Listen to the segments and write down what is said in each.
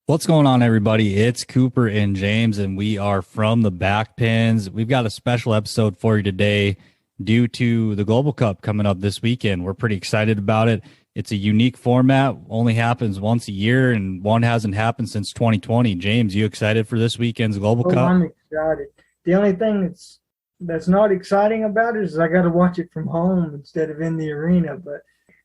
What's going on, everybody? It's Cooper and James, and we are from the back pins. We've got a special episode for you today due to the Global Cup coming up this weekend. We're pretty excited about it. It's a unique format, only happens once a year, and one hasn't happened since 2020. James, you excited for this weekend's Global Oh, Cup? I'm excited. The only thing that's not exciting about it is I got to watch it from home instead of in the arena. But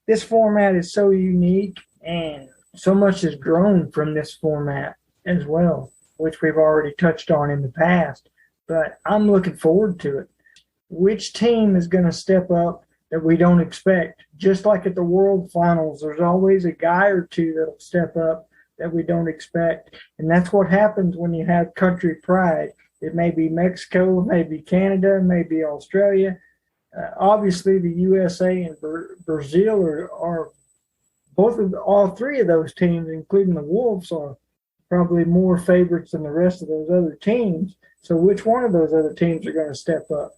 this format is so unique, and so much has grown from this format as well, which we've already touched on in the past. But I'm looking forward to it. Which team is going to step up that we don't expect? Just like at the World Finals, there's always a guy or two that'll step up that we don't expect. And that's what happens when you have country pride. It may be Mexico, it may be Canada, it may be Australia. Obviously, the USA and Brazil are all three of those teams, including the Wolves, are probably more favorites than the rest of those other teams. So, which one of those other teams are going to step up?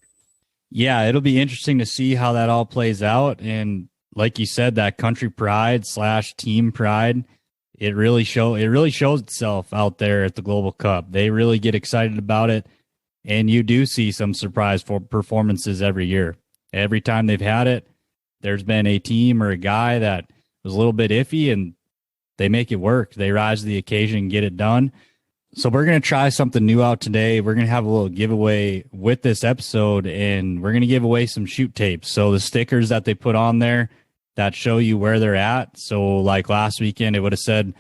Yeah, it'll be interesting to see how that all plays out. And like you said, that country pride slash team pride, it really shows itself out there at the Global Cup. They really get excited about it, and you do see some surprise for performances every year. Every time they've had it, there's been a team or a guy that was a little bit iffy, and they make it work. They rise to the occasion and get it done. So we're going to try something new out today. We're going to have a little giveaway with this episode, and we're going to give away some shoot tapes. So the stickers that they put on there that show you where they're at. So like last weekend, it would have said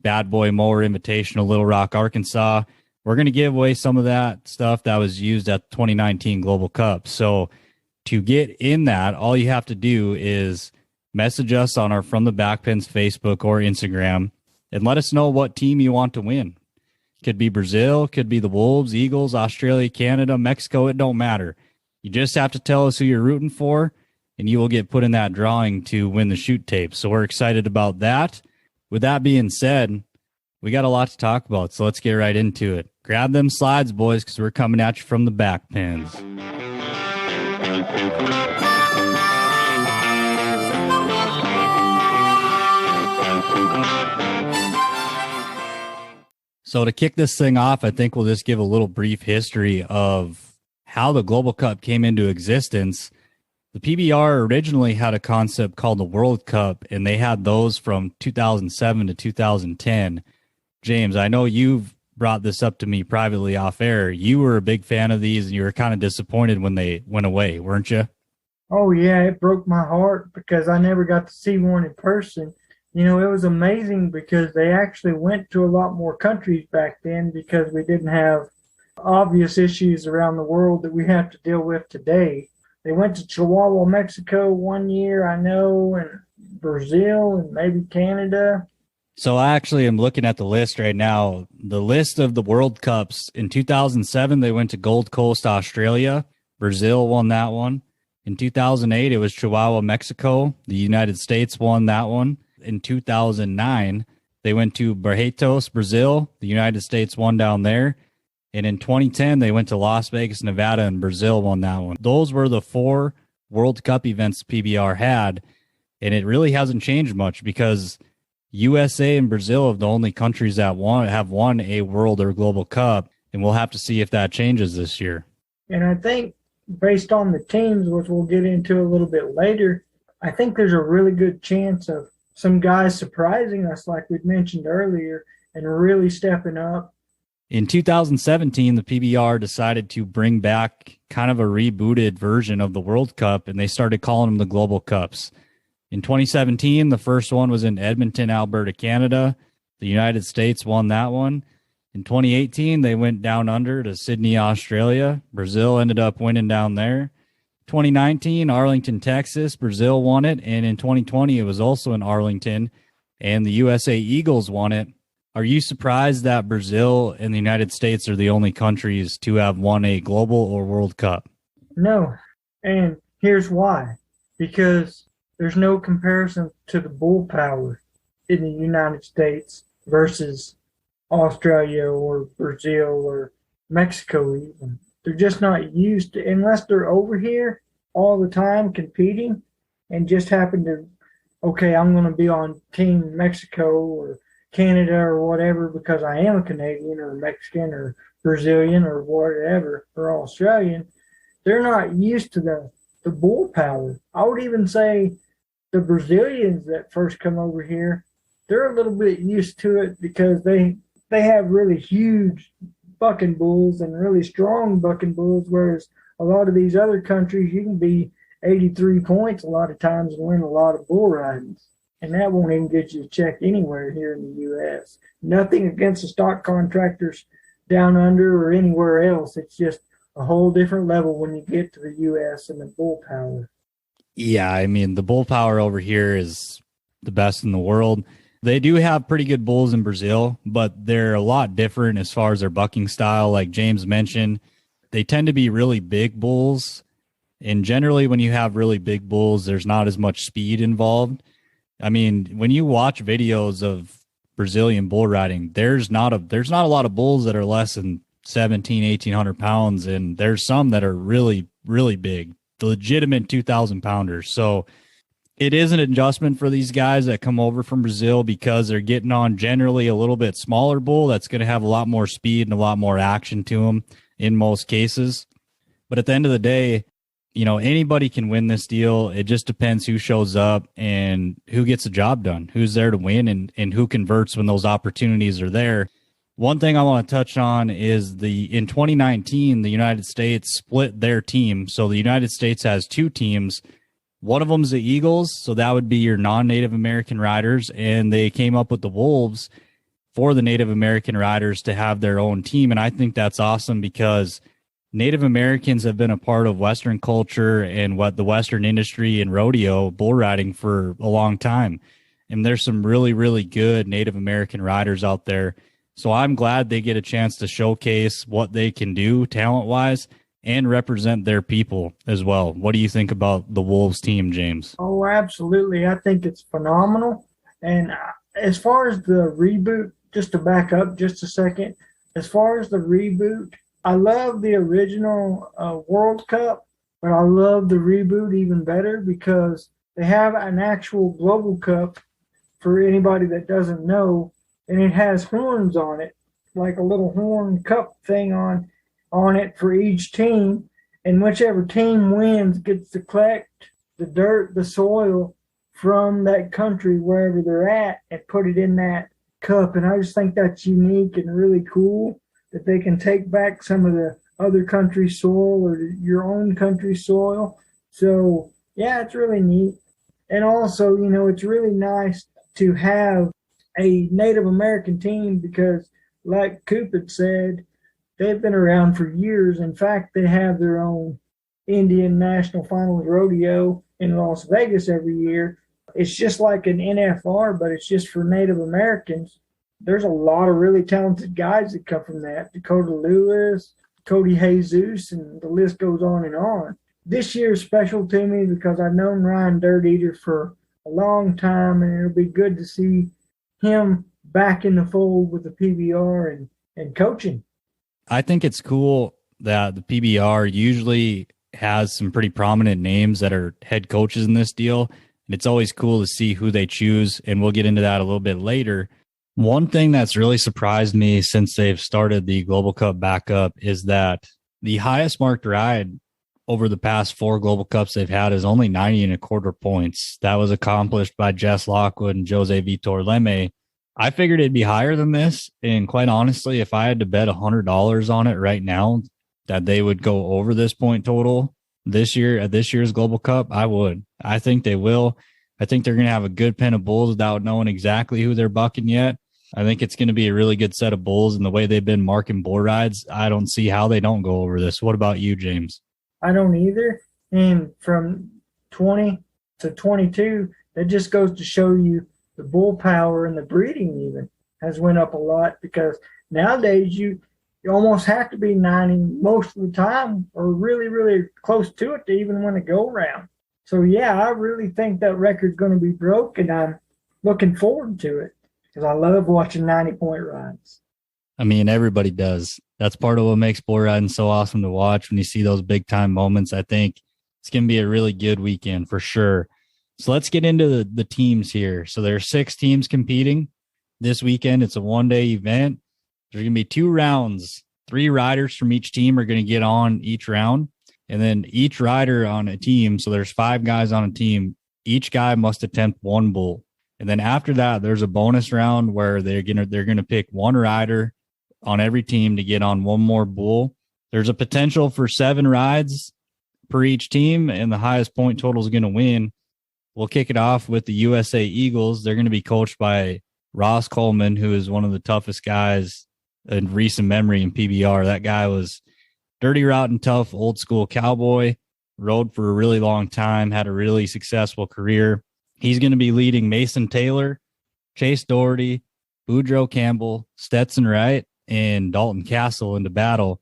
Bad Boy Mower Invitational, Little Rock, Arkansas. We're going to give away some of that stuff that was used at the 2019 Global Cup. So to get in that, all you have to do is message us on our From the Backpins Facebook or Instagram and let us know what team you want to win. Could be Brazil, could be the Wolves, Eagles, Australia, Canada, Mexico. It don't matter. You just have to tell us who you're rooting for, and you will get put in that drawing to win the shoot tape. So we're excited about that. With that being said, we got a lot to talk about, so let's get right into it. Grab them slides, boys, because we're coming at you from the back pins. So to kick this thing off, I think we'll just give a little brief history of how the Global Cup came into existence. The PBR originally had a concept called the World Cup, and they had those from 2007 to 2010. James, I know you've brought this up to me privately off air. You were a big fan of these, and you were kind of disappointed when they went away, weren't you? Oh, yeah, it broke my heart because I never got to see one in person. It was amazing because they actually went to a lot more countries back then because we didn't have obvious issues around the world that we have to deal with today. They went to Chihuahua, Mexico one year, I know, and Brazil and maybe Canada. So I actually am looking at the list right now. The list of the World Cups in 2007, they went to Gold Coast, Australia. Brazil won that one. In 2008, it was Chihuahua, Mexico. The United States won that one. In 2009, they went to Barretos, Brazil. The United States won down there. And in 2010, they went to Las Vegas, Nevada, and Brazil won that one. Those were the four World Cup events PBR had, and it really hasn't changed much because USA and Brazil are the only countries that have won a World or Global Cup, and we'll have to see if that changes this year. And I think based on the teams, which we'll get into a little bit later, I think there's a really good chance of some guys surprising us, like we mentioned earlier, and really stepping up. In 2017, the PBR decided to bring back kind of a rebooted version of the World Cup, and they started calling them the Global Cups. In 2017, the first one was in Edmonton, Alberta, Canada. The United States won that one. In 2018, they went down under to Sydney, Australia. Brazil ended up winning down there. 2019, Arlington, Texas. Brazil won it. And in 2020, it was also in Arlington, and the USA Eagles won it. Are you surprised that Brazil and the United States are the only countries to have won a global or World Cup? No. And here's why. Because there's no comparison to the bull power in the United States versus Australia or Brazil or Mexico even. They're just not used to, unless they're over here all the time competing and just happen to, okay, I'm going to be on Team Mexico or Canada or whatever because I am a Canadian or Mexican or Brazilian or whatever or Australian, they're not used to the bull power. I would even say the Brazilians that first come over here, they're a little bit used to it because they have really huge bucking bulls and really strong bucking bulls, whereas a lot of these other countries, you can be 83 points a lot of times and win a lot of bull ridings. And that won't even get you a check anywhere here in the U.S. Nothing against the stock contractors down under or anywhere else. It's just a whole different level when you get to the U.S. and the bull power. Yeah, I mean, the bull power over here is the best in the world. They do have pretty good bulls in Brazil, but they're a lot different as far as their bucking style. Like James mentioned, they tend to be really big bulls. And generally, when you have really big bulls, there's not as much speed involved. I mean, when you watch videos of Brazilian bull riding, there's not a lot of bulls that are less than 1,800 pounds. And there's some that are really, really big, the legitimate 2,000 pounders. So it is an adjustment for these guys that come over from Brazil because they're getting on generally a little bit smaller bull that's going to have a lot more speed and a lot more action to them in most cases. But at the end of the day, you know, anybody can win this deal. It just depends who shows up and who gets the job done, who's there to win, and who converts when those opportunities are there. One thing I want to touch on is in 2019, the United States split their team. So the United States has two teams. One of them is the Eagles, so that would be your non-Native American riders, and they came up with the Wolves for the Native American riders to have their own team, and I think that's awesome because Native Americans have been a part of Western culture and what the Western industry and rodeo bull riding for a long time, and there's some really, really good Native American riders out there, so I'm glad they get a chance to showcase what they can do talent-wise and represent their people as well. What do you think about the Wolves team, James? Oh, absolutely. I think it's phenomenal. And as far as the reboot, just to back up just a second, as far as the reboot, I love the original World Cup, but I love the reboot even better because they have an actual Global Cup for anybody that doesn't know, and it has horns on it, like a little horn cup thing on it for each team, and whichever team wins gets to collect the dirt, the soil from that country wherever they're at and put it in that cup. And I just think that's unique and really cool that they can take back some of the other country's soil or your own country's soil. So yeah, it's really neat. And also, you know, it's really nice to have a Native American team because like Coop had said, they've been around for years. In fact, they have their own Indian National Finals Rodeo in Las Vegas every year. It's just like an NFR, but it's just for Native Americans. There's a lot of really talented guys that come from that. Dakota Lewis, Cody Jesus, and the list goes on and on. This year is special to me because I've known Ryan Dirt Eater for a long time, and it'll be good to see him back in the fold with the PBR and coaching. I think it's cool that the PBR usually has some pretty prominent names that are head coaches in this deal. And it's always cool to see who they choose. And we'll get into that a little bit later. One thing that's really surprised me since they've started the Global Cup back up is that the highest marked ride over the past 4 Global Cups they've had is only 90.25 points. That was accomplished by Jess Lockwood and Jose Vitor Leme. I figured it'd be higher than this. And quite honestly, if I had to bet $100 on it right now that they would go over this point total this year at this year's Global Cup, I would. I think they will. I think they're going to have a good pen of bulls without knowing exactly who they're bucking yet. I think it's going to be a really good set of bulls, and the way they've been marking bull rides, I don't see how they don't go over this. What about you, James? I don't either. And from 20 to 22, that just goes to show you the bull power and the breeding even has went up a lot because nowadays you almost have to be 90 most of the time or really, really close to it to even win a go-round. So, yeah, I really think that record's going to be broke, and I'm looking forward to it because I love watching 90-point rides. I mean, everybody does. That's part of what makes bull riding so awesome to watch when you see those big-time moments. I think it's going to be a really good weekend for sure. So let's get into the teams here. So there are 6 teams competing. this weekend. It's a one-day event. There's going to be 2 rounds. 3 riders from each team are going to get on each round. And then each rider on a team, so there's 5 guys on a team, each guy must attempt 1 bull. And then after that, there's a bonus round where they're gonna pick 1 rider on every team to get on 1 more bull. There's a potential for 7 rides per each team, and the highest point total is going to win. We'll kick it off with the USA Eagles. They're going to be coached by Ross Coleman, who is one of the toughest guys in recent memory in PBR. That guy was dirty, rotten, tough, old school cowboy, rode for a really long time, had a really successful career. He's going to be leading Mason Taylor, Chase Doherty, Boudreaux Campbell, Stetson Wright, and Dalton Castle into battle.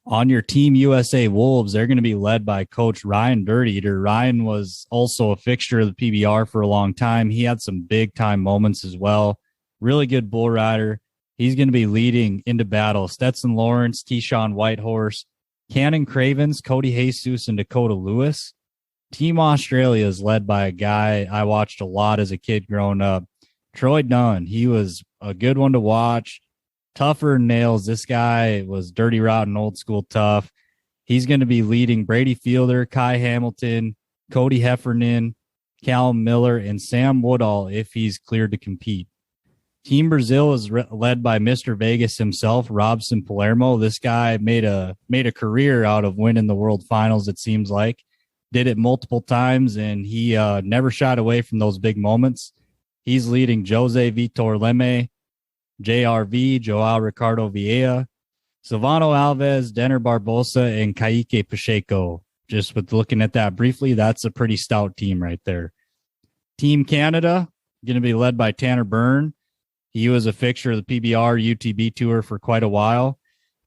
On your Team USA Wolves, they're going to be led by Coach Ryan Dirteater. Ryan was also a fixture of the PBR for a long time. He had some big-time moments as well. Really good bull rider. He's going to be leading into battle Stetson Lawrence, Keyshawn Whitehorse, Cannon Cravens, Cody Jesus, and Dakota Lewis. Team Australia is led by a guy I watched a lot as a kid growing up, Troy Dunn. He was a good one to watch. Tougher than nails. This guy was dirty, rotten, old school tough. He's going to be leading Brady Fielder, Kai Hamilton, Cody Heffernan, Callum Miller, and Sam Woodall if he's cleared to compete. Team Brazil is led by Mr. Vegas himself, Robson Palermo. This guy made a career out of winning the World Finals, it seems like. Did it multiple times, and he never shied away from those big moments. He's leading Jose Vitor Leme, JRV, Joao Ricardo Vieira, Silvano Alves, Denner Barbosa, and Kaique Pacheco. Just with looking at that briefly, that's a pretty stout team right there. Team Canada, going to be led by Tanner Byrne. He was a fixture of the PBR UTB Tour for quite a while.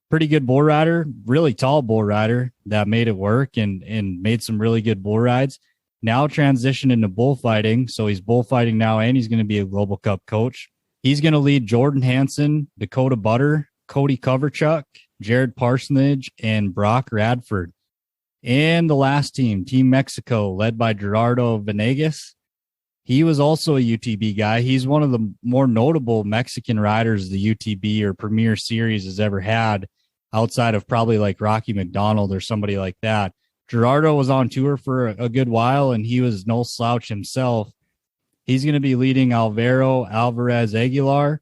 Pretty good bull rider, really tall bull rider that made it work and made some really good bull rides. Now transitioned into bullfighting. So he's bullfighting now, and he's going to be a Global Cup coach. He's going to lead Jordan Hansen, Dakota Butter, Cody Coverchuk, Jared Parsonage, and Brock Radford. And the last team, Team Mexico, led by Gerardo Venegas. He was also a UTB guy. He's one of the more notable Mexican riders the UTB or Premier Series has ever had, outside of probably like Rocky McDonald or somebody like that. Gerardo was on tour for a good while, and he was no slouch himself. He's going to be leading Alvaro Alvarez Aguilar,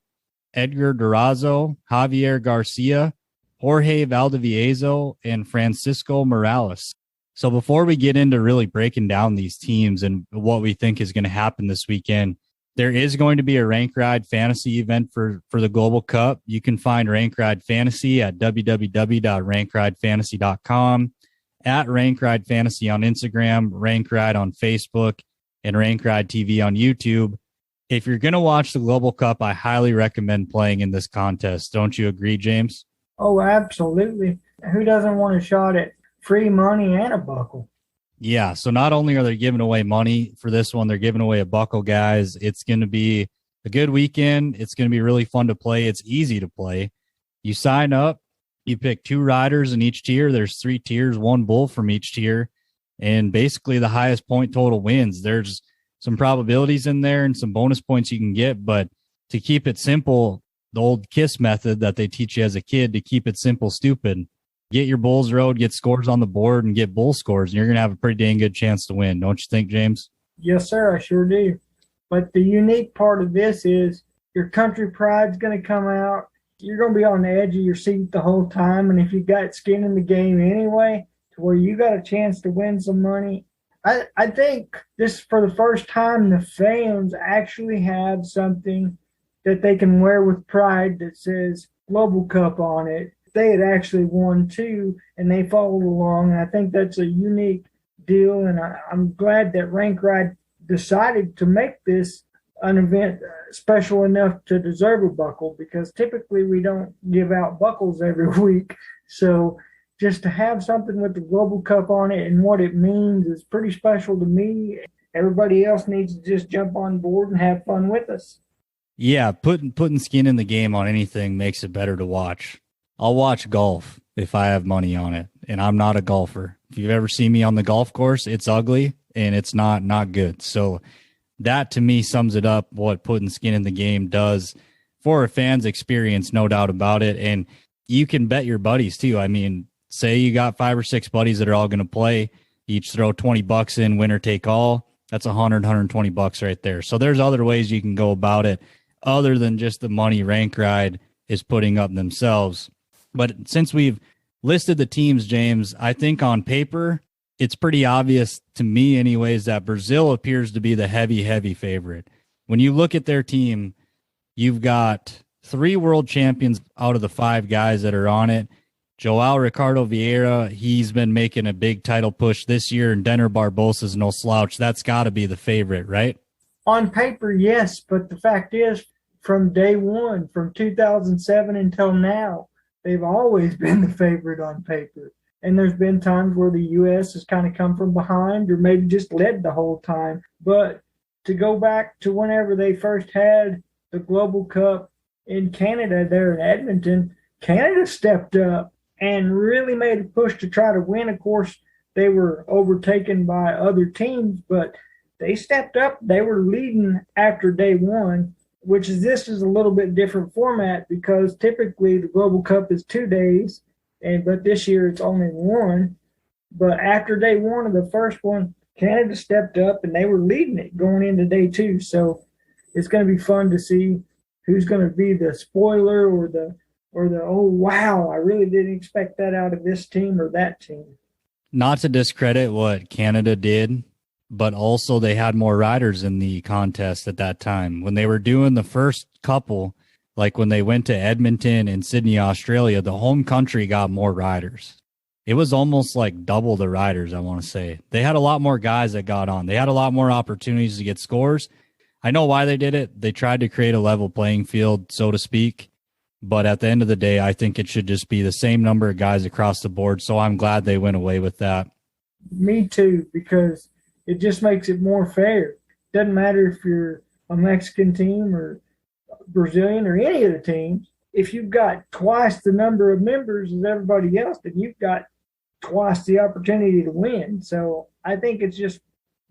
Edgar Durazo, Javier Garcia, Jorge Valdivieso, and Francisco Morales. So before we get into really breaking down these teams and what we think is going to happen this weekend, there is going to be a Rank Ride Fantasy event for the Global Cup. You can find Rank Ride Fantasy at www.rankridefantasy.com, at Rank Ride Fantasy on Instagram, Rank Ride on Facebook, and Rank Ride TV on YouTube. If you're going to watch the Global Cup, I highly recommend playing in this contest. Don't you agree, James? Oh, absolutely. Who doesn't want a shot at free money and a buckle? Yeah, so not only are they giving away money for this one, they're giving away a buckle, guys. It's going to be a good weekend. It's going to be really fun to play. It's easy to play. You sign up, you pick 2 riders in each tier. There's 3 tiers, 1 bull from each tier, and basically the highest point total wins. There's some probabilities in there and some bonus points you can get, but to keep it simple, the old KISS method that they teach you as a kid, to keep it simple, stupid. Get your bulls rode, get scores on the board, and get bull scores, and you're going to have a pretty dang good chance to win. Don't you think, James? Yes, sir, I sure do. But the unique part of this is your country pride's going to come out. You're going to be on the edge of your seat the whole time, and if you got skin in the game anyway, to where you got a chance to win some money, I think this, for the first time, the fans actually have something that they can wear with pride that says Global Cup on it. They had actually won too, and they followed along. And I think that's a unique deal, and I'm glad that Rank Ride decided to make this an event special enough to deserve a buckle, because typically we don't give out buckles every week. So just to have something with the Global Cup on it and what it means is pretty special to me. Everybody else needs to just jump on board and have fun with us. Yeah, putting skin in the game on anything makes it better to watch. I'll watch golf if I have money on it, and I'm not a golfer. If you've ever seen me on the golf course, it's ugly and it's not good. So that to me sums it up, what putting skin in the game does. for a fan's experience, no doubt about it. And you can bet your buddies too. I mean, say you got 5 or 6 buddies that are all going to play, each throw $20 in, winner take all. That's $120 right there. So there's other ways you can go about it other than just the money Rank Ride is putting up themselves. But since we've listed the teams, James, I think on paper, it's pretty obvious to me anyways that Brazil appears to be the heavy favorite. When you look at their team, you've got 3 world champions out of the 5 guys that are on it. Joao Ricardo Vieira, he's been making a big title push this year, and Denner Barbosa's no slouch. That's got to be the favorite, right? On paper, yes, but the fact is, from day one, from 2007 until now, they've always been the favorite on paper. And there's been times where the U.S. has kind of come from behind or maybe just led the whole time. But to go back to whenever they first had the Global Cup in Canada there in Edmonton, Canada stepped up and really made a push to try to win. Of course, they were overtaken by other teams, but they stepped up. They were leading after day one, this is a little bit different format because typically the Global Cup is 2 days, but this year it's only 1. But after day 1 of the first one, Canada stepped up and they were leading it going into day 2. So it's going to be fun to see who's going to be the spoiler or the oh wow, I really didn't expect that out of this team or that team. Not to discredit what Canada did, but also they had more riders in the contest at that time. When they were doing the first couple, like when they went to Edmonton and Sydney, Australia, the home country got more riders. It was almost like double the riders, I want to say. They had a lot more guys that got on. They had a lot more opportunities to get scores. I know why they did it. They tried to create a level playing field, so to speak. But at the end of the day, I think it should just be the same number of guys across the board. So I'm glad they went away with that. Me too, because it just makes it more fair. Doesn't matter if you're a Mexican team or Brazilian or any of the teams. If you've got twice the number of members as everybody else, then you've got twice the opportunity to win. So I think it's just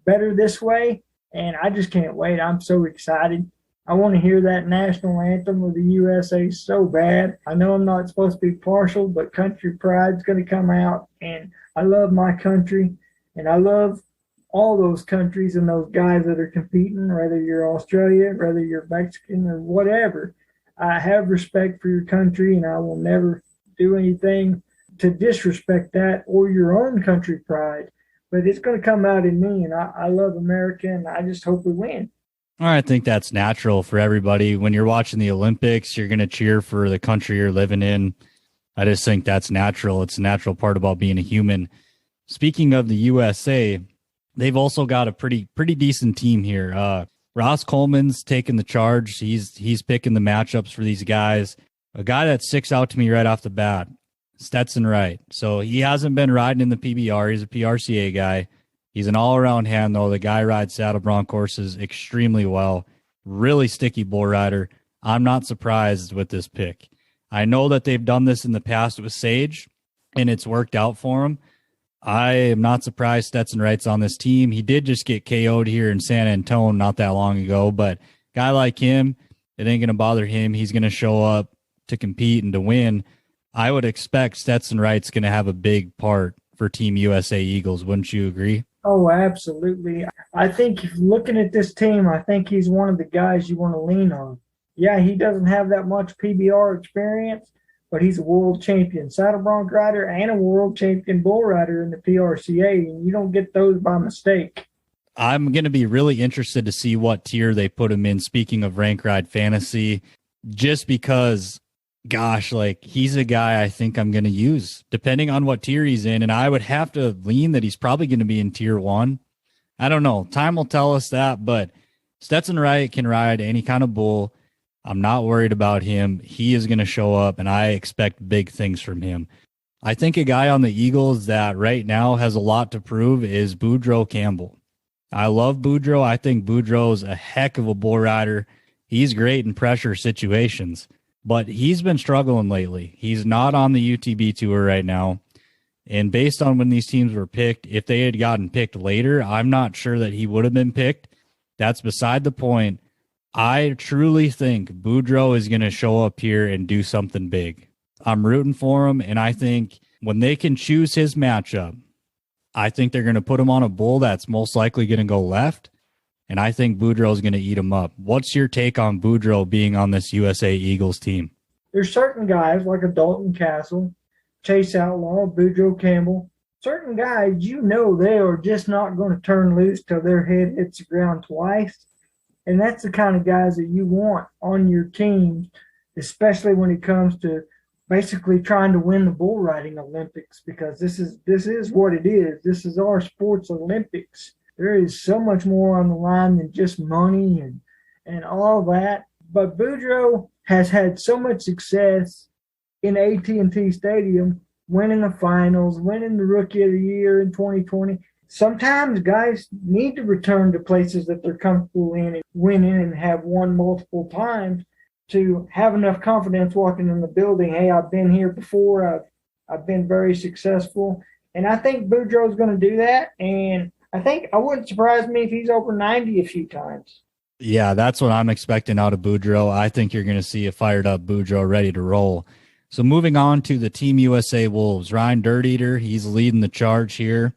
better this way, and I just can't wait. I'm so excited. I want to hear that national anthem of the USA so bad. I know I'm not supposed to be partial, but country pride's going to come out, and I love my country, and I love all those countries and those guys that are competing, whether you're Australia, whether you're Mexican or whatever. I have respect for your country, and I will never do anything to disrespect that or your own country pride. But it's going to come out in me, and I love America, and I just hope we win. I think that's natural for everybody. When you're watching the Olympics, you're going to cheer for the country you're living in. I just think that's natural. It's a natural part about being a human. Speaking of the USA, they've also got a pretty decent team here. Ross Coleman's taking the charge. He's picking the matchups for these guys. A guy that sticks out to me right off the bat, Stetson Wright. So he hasn't been riding in the PBR. He's a PRCA guy. He's an all-around hand, though. The guy rides saddle bronc horses extremely well. Really sticky bull rider. I'm not surprised with this pick. I know that they've done this in the past with Sage, and it's worked out for him. I am not surprised Stetson Wright's on this team. He did just get KO'd here in San Antonio not that long ago, but a guy like him, it ain't going to bother him. He's going to show up to compete and to win. I would expect Stetson Wright's going to have a big part for Team USA Eagles. Wouldn't you agree? Oh, absolutely. I think if looking at this team, I think he's one of the guys you want to lean on. Yeah, he doesn't have that much PBR experience, but he's a world champion saddle bronc rider and a world champion bull rider in the PRCA, and you don't get those by mistake. I'm going to be really interested to see what tier they put him in, speaking of Rank Ride Fantasy, just because, gosh, like he's a guy I think I'm going to use, depending on what tier he's in, and I would have to lean that he's probably going to be in tier 1. I don't know. Time will tell us that, but Stetson Wright can ride any kind of bull. I'm not worried about him. He is going to show up, and I expect big things from him. I think a guy on the Eagles that right now has a lot to prove is Boudreaux Campbell. I love Boudreaux. I think Boudreaux's a heck of a bull rider. He's great in pressure situations, but he's been struggling lately. He's not on the UTB tour right now. And based on when these teams were picked, if they had gotten picked later, I'm not sure that he would have been picked. That's beside the point. I truly think Boudreaux is going to show up here and do something big. I'm rooting for him, and I think when they can choose his matchup, I think they're going to put him on a bull that's most likely going to go left, and I think Boudreaux is going to eat him up. What's your take on Boudreaux being on this USA Eagles team? There's certain guys like a Dalton Castle, Chase Outlaw, Boudreaux Campbell. Certain guys, they are just not going to turn loose till their head hits the ground twice. And that's the kind of guys that you want on your team, especially when it comes to basically trying to win the bull riding Olympics, because this is what it is. This is our sports Olympics. There is so much more on the line than just money and all that. But Boudreaux has had so much success in AT&T Stadium, winning the finals, winning the Rookie of the Year in 2020. Sometimes guys need to return to places that they're comfortable in and winning and have won multiple times to have enough confidence walking in the building. Hey, I've been here before. I've been very successful. And I think Boudreaux's going to do that. And I think I wouldn't surprise me if he's over 90 a few times. Yeah, that's what I'm expecting out of Boudreaux. I think you're going to see a fired up Boudreaux ready to roll. So moving on to the Team USA Wolves, Ryan Dirteater, he's leading the charge here.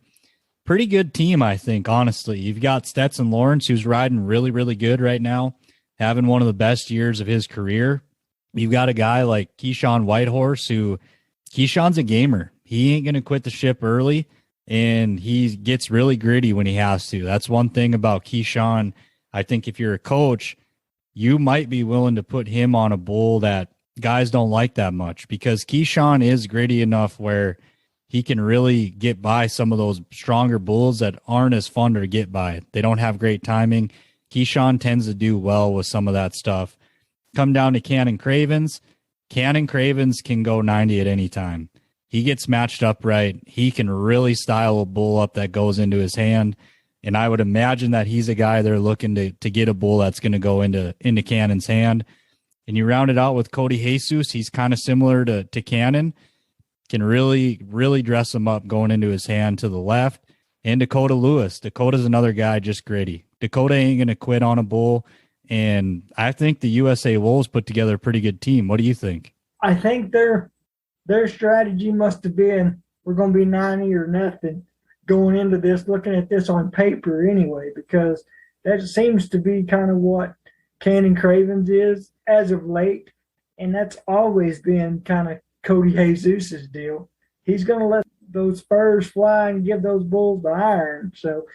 Pretty good team, I think, honestly. You've got Stetson Lawrence, who's riding really, really good right now, having one of the best years of his career. You've got a guy like Keyshawn Whitehorse, who Keyshawn's a gamer. He ain't going to quit the ship early, and he gets really gritty when he has to. That's one thing about Keyshawn. I think if you're a coach, you might be willing to put him on a bull that guys don't like that much, because Keyshawn is gritty enough where he can really get by some of those stronger bulls that aren't as fun to get by. They don't have great timing. Keyshawn tends to do well with some of that stuff. Come down to Cannon Cravens. Cannon Cravens can go 90 at any time. He gets matched up right. He can really style a bull up that goes into his hand. And I would imagine that he's a guy they're looking to get a bull that's going to go into Cannon's hand. And you round it out with Cody Jesus. He's kind of similar to Cannon. Can really, really dress him up going into his hand to the left. And Dakota Lewis. Dakota's another guy just gritty. Dakota ain't going to quit on a bull. And I think the USA Wolves put together a pretty good team. What do you think? I think their strategy must have been, we're going to be 90 or nothing going into this, looking at this on paper anyway, because that seems to be kind of what Cannon Cravens is as of late. And that's always been kind of Cody Jesus' deal. He's going to let those spurs fly and give those bulls the iron. So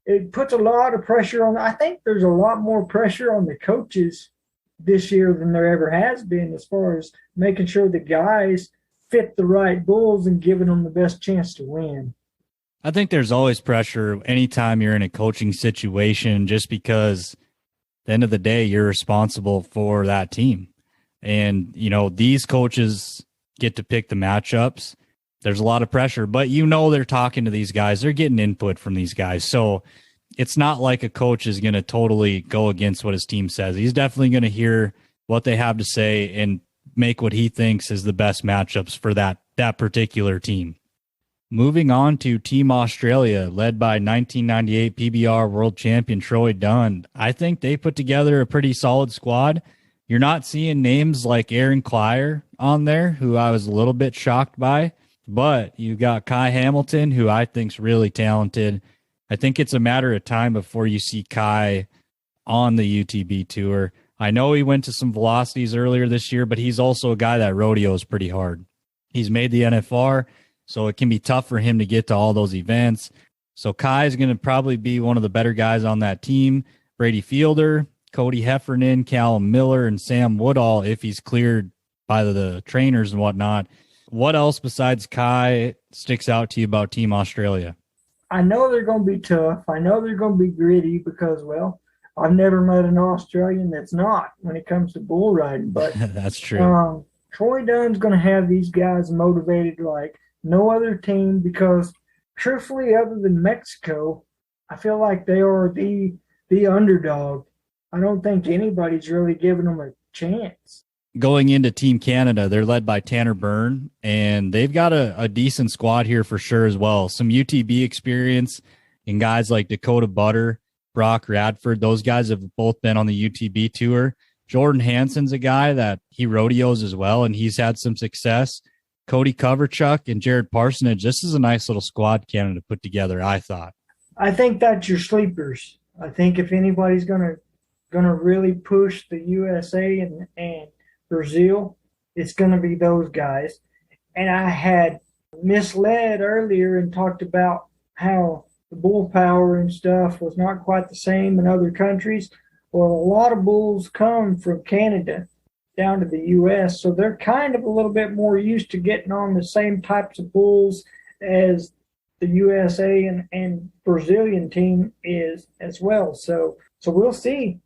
it puts a lot of pressure on. I think there's a lot more pressure on the coaches this year than there ever has been, as far as making sure the guys fit the right bulls and giving them the best chance to win. I think there's always pressure anytime you're in a coaching situation, just because at the end of the day, you're responsible for that team. And, these coaches get to pick the matchups. There's a lot of pressure, but they're talking to these guys. They're getting input from these guys. So it's not like a coach is going to totally go against what his team says. He's definitely going to hear what they have to say and make what he thinks is the best matchups for that particular team. Moving on to Team Australia, led by 1998 PBR world champion Troy Dunn. I think they put together a pretty solid squad. You're not seeing names like Aaron Klyer on there, who I was a little bit shocked by, but you got Kai Hamilton, who I think's really talented. I think it's a matter of time before you see Kai on the UTB tour. I know he went to some velocities earlier this year, but he's also a guy that rodeos pretty hard. He's made the NFR, so it can be tough for him to get to all those events. So Kai is going to probably be one of the better guys on that team. Brady Fielder, Cody Heffernan, Callum Miller, and Sam Woodall, if he's cleared by the trainers and whatnot. What else besides Kai sticks out to you about Team Australia? I know they're going to be tough. I know they're going to be gritty because, well, I've never met an Australian that's not when it comes to bull riding. But that's true. Troy Dunn's going to have these guys motivated like no other team, because truthfully, other than Mexico, I feel like they are the underdog. I don't think anybody's really giving them a chance. Going into Team Canada, they're led by Tanner Byrne, and they've got a decent squad here for sure as well. Some UTB experience in guys like Dakota Butter Brock Radford. Those guys have both been on the UTB tour. Jordan Hansen's a guy that he rodeos as well, and he's had some success. Cody Coverchuk and Jared Parsonage. This is a nice little squad Canada put together, I thought. I think that's your sleepers. I think if anybody's gonna really push the USA and Brazil, it's gonna be those guys. And I had misled earlier and talked about how the bull power and stuff was not quite the same in other countries. Well, a lot of bulls come from Canada down to the U.S., so they're kind of a little bit more used to getting on the same types of bulls as the USA and Brazilian team is as well. So we'll see.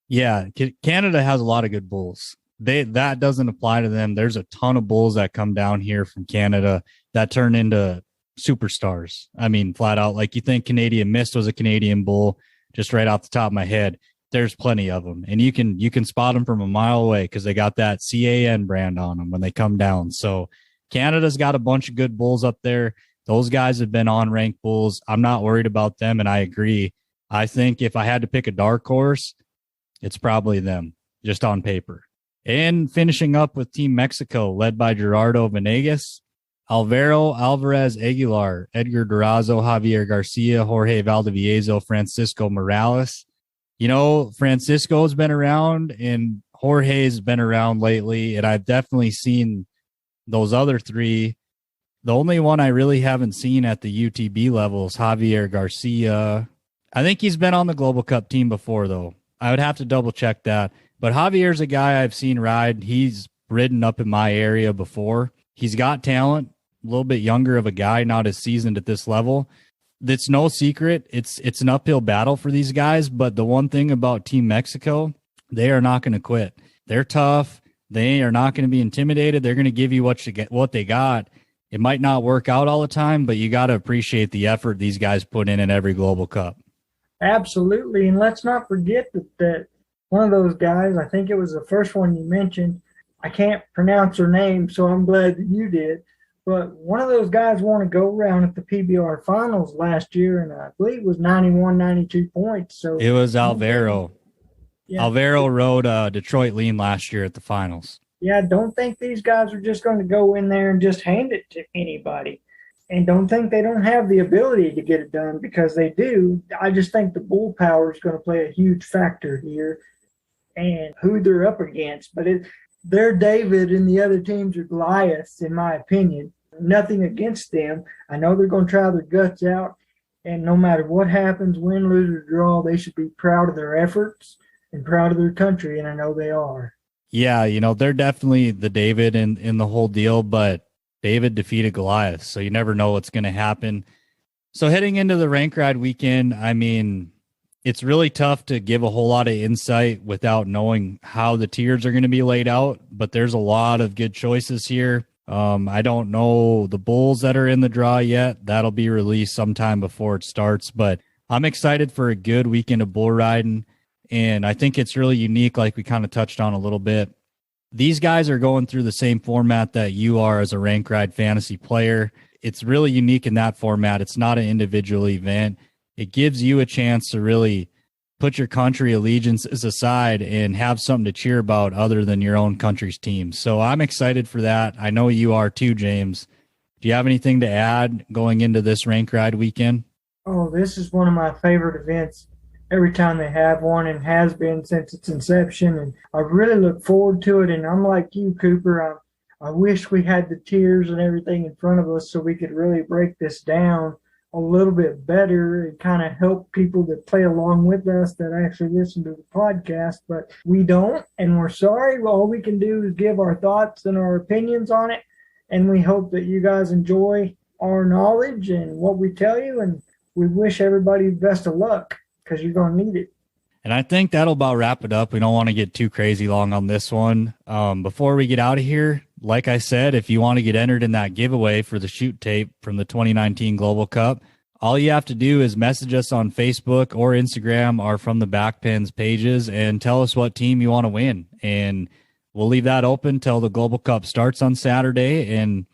Yeah, Canada has a lot of good bulls. That doesn't apply to them. There's a ton of bulls that come down here from Canada that turn into superstars. I mean, flat out, like you think Canadian Mist was a Canadian bull, just right off the top of my head. There's plenty of them, and you can spot them from a mile away because they got that CAN brand on them when they come down. So Canada's got a bunch of good bulls up there. Those guys have been on ranked bulls. I'm not worried about them, and I agree. I think if I had to pick a dark horse, it's probably them, just on paper. And finishing up with Team Mexico, led by Gerardo Venegas, Alvaro Alvarez Aguilar, Edgar Durazo, Javier Garcia, Jorge Valdivieso, Francisco Morales. You know, Francisco's been around and Jorge's been around lately, and I've definitely seen those other three. The only one I really haven't seen at the UTB level is Javier Garcia. I think he's been on the Global Cup team before, though. I would have to double check that. But Javier's a guy I've seen ride. He's ridden up in my area before. He's got talent, a little bit younger of a guy, not as seasoned at this level. That's no secret. It's an uphill battle for these guys. But the one thing about Team Mexico, they are not going to quit. They're tough. They are not going to be intimidated. They're going to give you what they got. It might not work out all the time, but you got to appreciate the effort these guys put in every Global Cup. Absolutely. And let's not forget that one of those guys, I think it was the first one you mentioned, I can't pronounce her name, so I'm glad that you did. But one of those guys won a go-round at the PBR finals last year, and I believe it was 91, 92 points. So it was Alvaro. Yeah. Alvaro rode Detroit Lean last year at the finals. Yeah, don't think these guys are just going to go in there and just hand it to anybody. And don't think they don't have the ability to get it done, because they do. I just think the bull power is going to play a huge factor here and who they're up against. But they're David and the other teams are Goliaths, in my opinion. Nothing against them. I know they're going to try their guts out, and no matter what happens, win, lose, or draw, they should be proud of their efforts and proud of their country, and I know they are. Yeah, you know, they're definitely the David in the whole deal, but David defeated Goliath, so you never know what's going to happen. So heading into the rank ride weekend, I mean, it's really tough to give a whole lot of insight without knowing how the tiers are going to be laid out, but there's a lot of good choices here. I don't know the bulls that are in the draw yet. That'll be released sometime before it starts, but I'm excited for a good weekend of bull riding. And I think it's really unique, like we kind of touched on a little bit. These guys are going through the same format that you are as a rank ride fantasy player. It's really unique in that format. It's not an individual event. It gives you a chance to really put your country allegiances aside and have something to cheer about other than your own country's team. So I'm excited for that. I know you are too, James. Do you have anything to add going into this rank ride weekend? Oh, this is one of my favorite events every time they have one, and has been since its inception. And I really look forward to it. And I'm like you, Cooper. I wish we had the tiers and everything in front of us so we could really break this down a little bit better and kind of help people that play along with us that actually listen to the podcast. But we don't, and we're sorry. All we can do is give our thoughts and our opinions on it. And we hope that you guys enjoy our knowledge and what we tell you. And we wish everybody the best of luck, because you're going to need it. And I think that'll about wrap it up. We don't want to get too crazy long on this one. Before we get out of here, like I said, if you want to get entered in that giveaway for the shoot tape from the 2019 Global Cup, all you have to do is message us on Facebook or Instagram or from the Backpins pages and tell us what team you want to win. And we'll leave that open till the Global Cup starts on Saturday. And,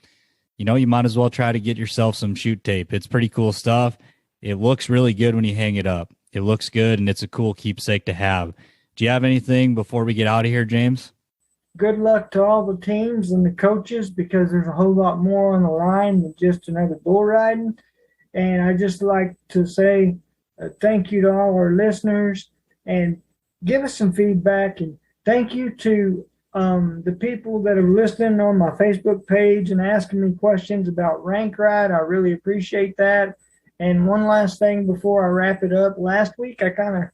you know, you might as well try to get yourself some shoot tape. It's pretty cool stuff. It looks really good when you hang it up. it looks good, and it's a cool keepsake to have. Do you have anything before we get out of here, James? Good luck to all the teams and the coaches, because there's a whole lot more on the line than just another bull riding. And I just like to say thank you to all our listeners, and give us some feedback. And thank you to the people that are listening on my Facebook page and asking me questions about Rank Ride. I really appreciate that. And one last thing before I wrap it up. Last week I kind of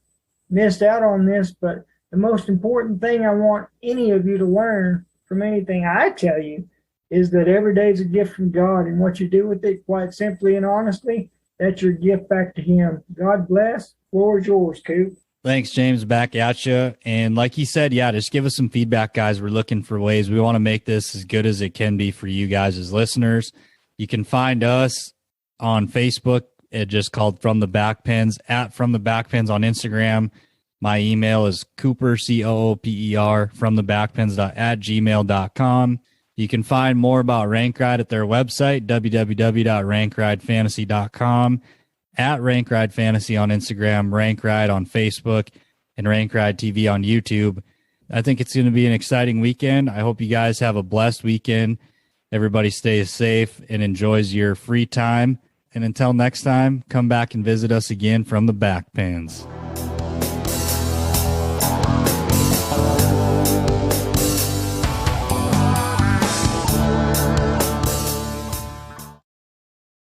missed out on this, but the most important thing I want any of you to learn from anything I tell you is that every day is a gift from God, and what you do with it, quite simply and honestly, that's your gift back to Him. God bless. Floor is yours, Coop. Thanks, James. Back at you. And like he said, yeah, just give us some feedback, guys. We're looking for ways. We want to make this as good as it can be for you guys as listeners. You can find us on Facebook. It just called From the Backpens, at From the Backpens on Instagram. My email is Cooper, COOPER, fromthebackpens@gmail.com. You can find more about Rank Ride at their website, www.rankridefantasy.com, at Rank Ride Fantasy on Instagram, Rank Ride on Facebook, and Rank Ride TV on YouTube. I think it's going to be an exciting weekend. I hope you guys have a blessed weekend. Everybody stays safe and enjoys your free time. And until next time, come back and visit us again from the Backpens.